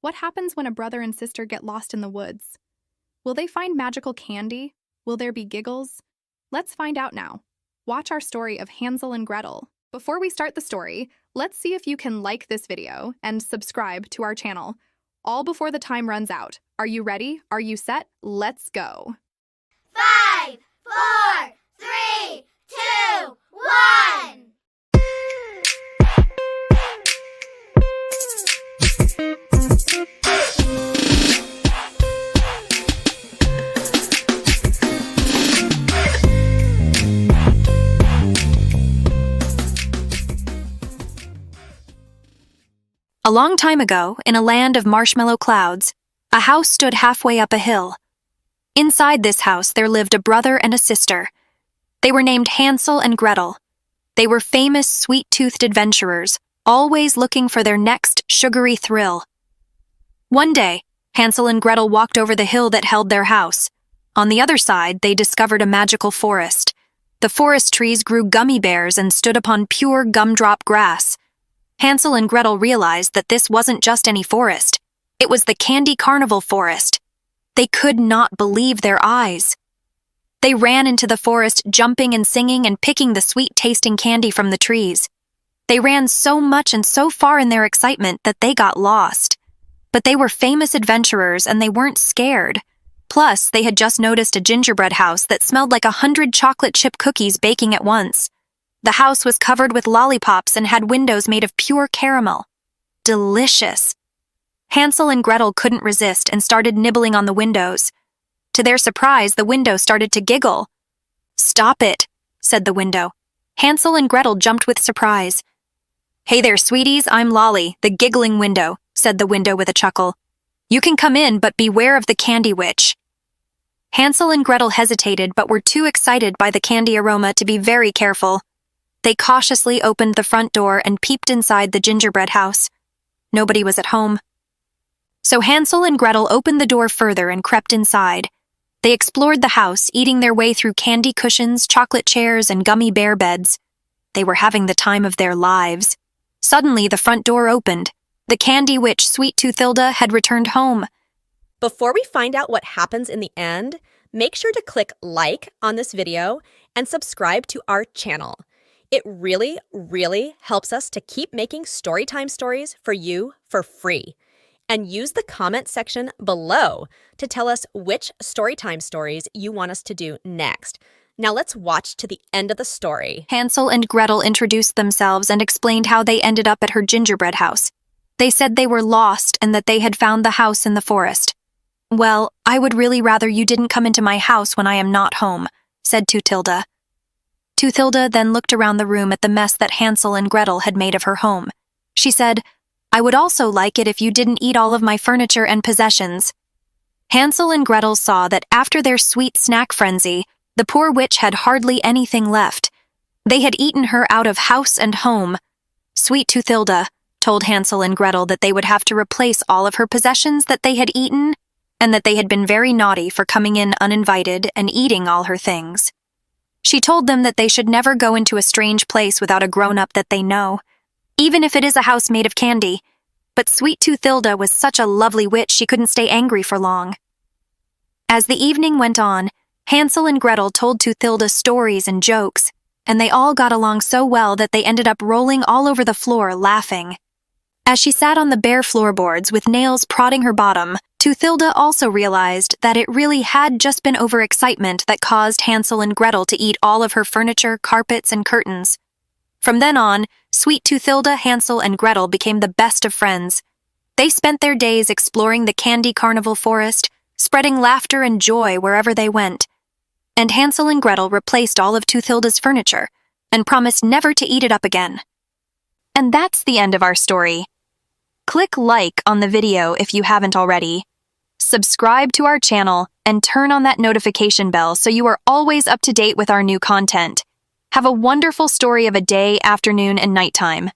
What happens when a brother and sister get lost in the woods? Will they find magical candy? Will there be giggles? Let's find out now. Watch our story of Hansel and Gretel. Before we start the story, let's see if you can like this video and subscribe to our channel. All before the time runs out. Are you ready? Are you set? Let's go. 5, 4, 3, 2, 1. A long time ago, in a land of marshmallow clouds, a house stood halfway up a hill. Inside this house there lived a brother and a sister. They were named Hansel and Gretel. They were famous, sweet-toothed adventurers, always looking for their next sugary thrill. One day, Hansel and Gretel walked over the hill that held their house. On the other side, they discovered a magical forest. The forest trees grew gummy bears and stood upon pure gumdrop grass. Hansel and Gretel realized that this wasn't just any forest. It was the Candy Carnival Forest. They could not believe their eyes. They ran into the forest, jumping and singing and picking the sweet-tasting candy from the trees. They ran so much and so far in their excitement that they got lost. But they were famous adventurers and they weren't scared. Plus, they had just noticed a gingerbread house that smelled like 100 chocolate chip cookies baking at once. The house was covered with lollipops and had windows made of pure caramel. Delicious. Hansel and Gretel couldn't resist and started nibbling on the windows. To their surprise, the window started to giggle. "Stop it," said the window. Hansel and Gretel jumped with surprise. "Hey there, sweeties, I'm Lolly, the giggling window," said the window with a chuckle. "You can come in, but beware of the candy witch." Hansel and Gretel hesitated but were too excited by the candy aroma to be very careful. They cautiously opened the front door and peeped inside the gingerbread house. Nobody was at home. So Hansel and Gretel opened the door further and crept inside. They explored the house, eating their way through candy cushions, chocolate chairs, and gummy bear beds. They were having the time of their lives. Suddenly, the front door opened. The candy witch, Sweet Toothilda, had returned home. Before we find out what happens in the end, make sure to click like on this video and subscribe to our channel. It really, really helps us to keep making storytime stories for you for free. And use the comment section below to tell us which storytime stories you want us to do next. Now let's watch to the end of the story. Hansel and Gretel introduced themselves and explained how they ended up at her gingerbread house. They said they were lost and that they had found the house in the forest. "Well, I would really rather you didn't come into my house when I am not home," said Toothilda. Toothilda then looked around the room at the mess that Hansel and Gretel had made of her home. She said, "I would also like it if you didn't eat all of my furniture and possessions." Hansel and Gretel saw that after their sweet snack frenzy, the poor witch had hardly anything left. They had eaten her out of house and home. Sweet Toothilda told Hansel and Gretel that they would have to replace all of her possessions that they had eaten, and that they had been very naughty for coming in uninvited and eating all her things. She told them that they should never go into a strange place without a grown-up that they know, even if it is a house made of candy. But Sweet Toothilda was such a lovely witch she couldn't stay angry for long. As the evening went on, Hansel and Gretel told Toothilda stories and jokes, and they all got along so well that they ended up rolling all over the floor laughing. As she sat on the bare floorboards with nails prodding her bottom, Toothilda also realized that it really had just been overexcitement that caused Hansel and Gretel to eat all of her furniture, carpets, and curtains. From then on, Sweet Toothilda, Hansel, and Gretel became the best of friends. They spent their days exploring the Candy Carnival Forest, spreading laughter and joy wherever they went. And Hansel and Gretel replaced all of Toothilda's furniture and promised never to eat it up again. And that's the end of our story. Click like on the video if you haven't already. Subscribe to our channel and turn on that notification bell so you are always up to date with our new content. Have a wonderful story of a day, afternoon, and nighttime.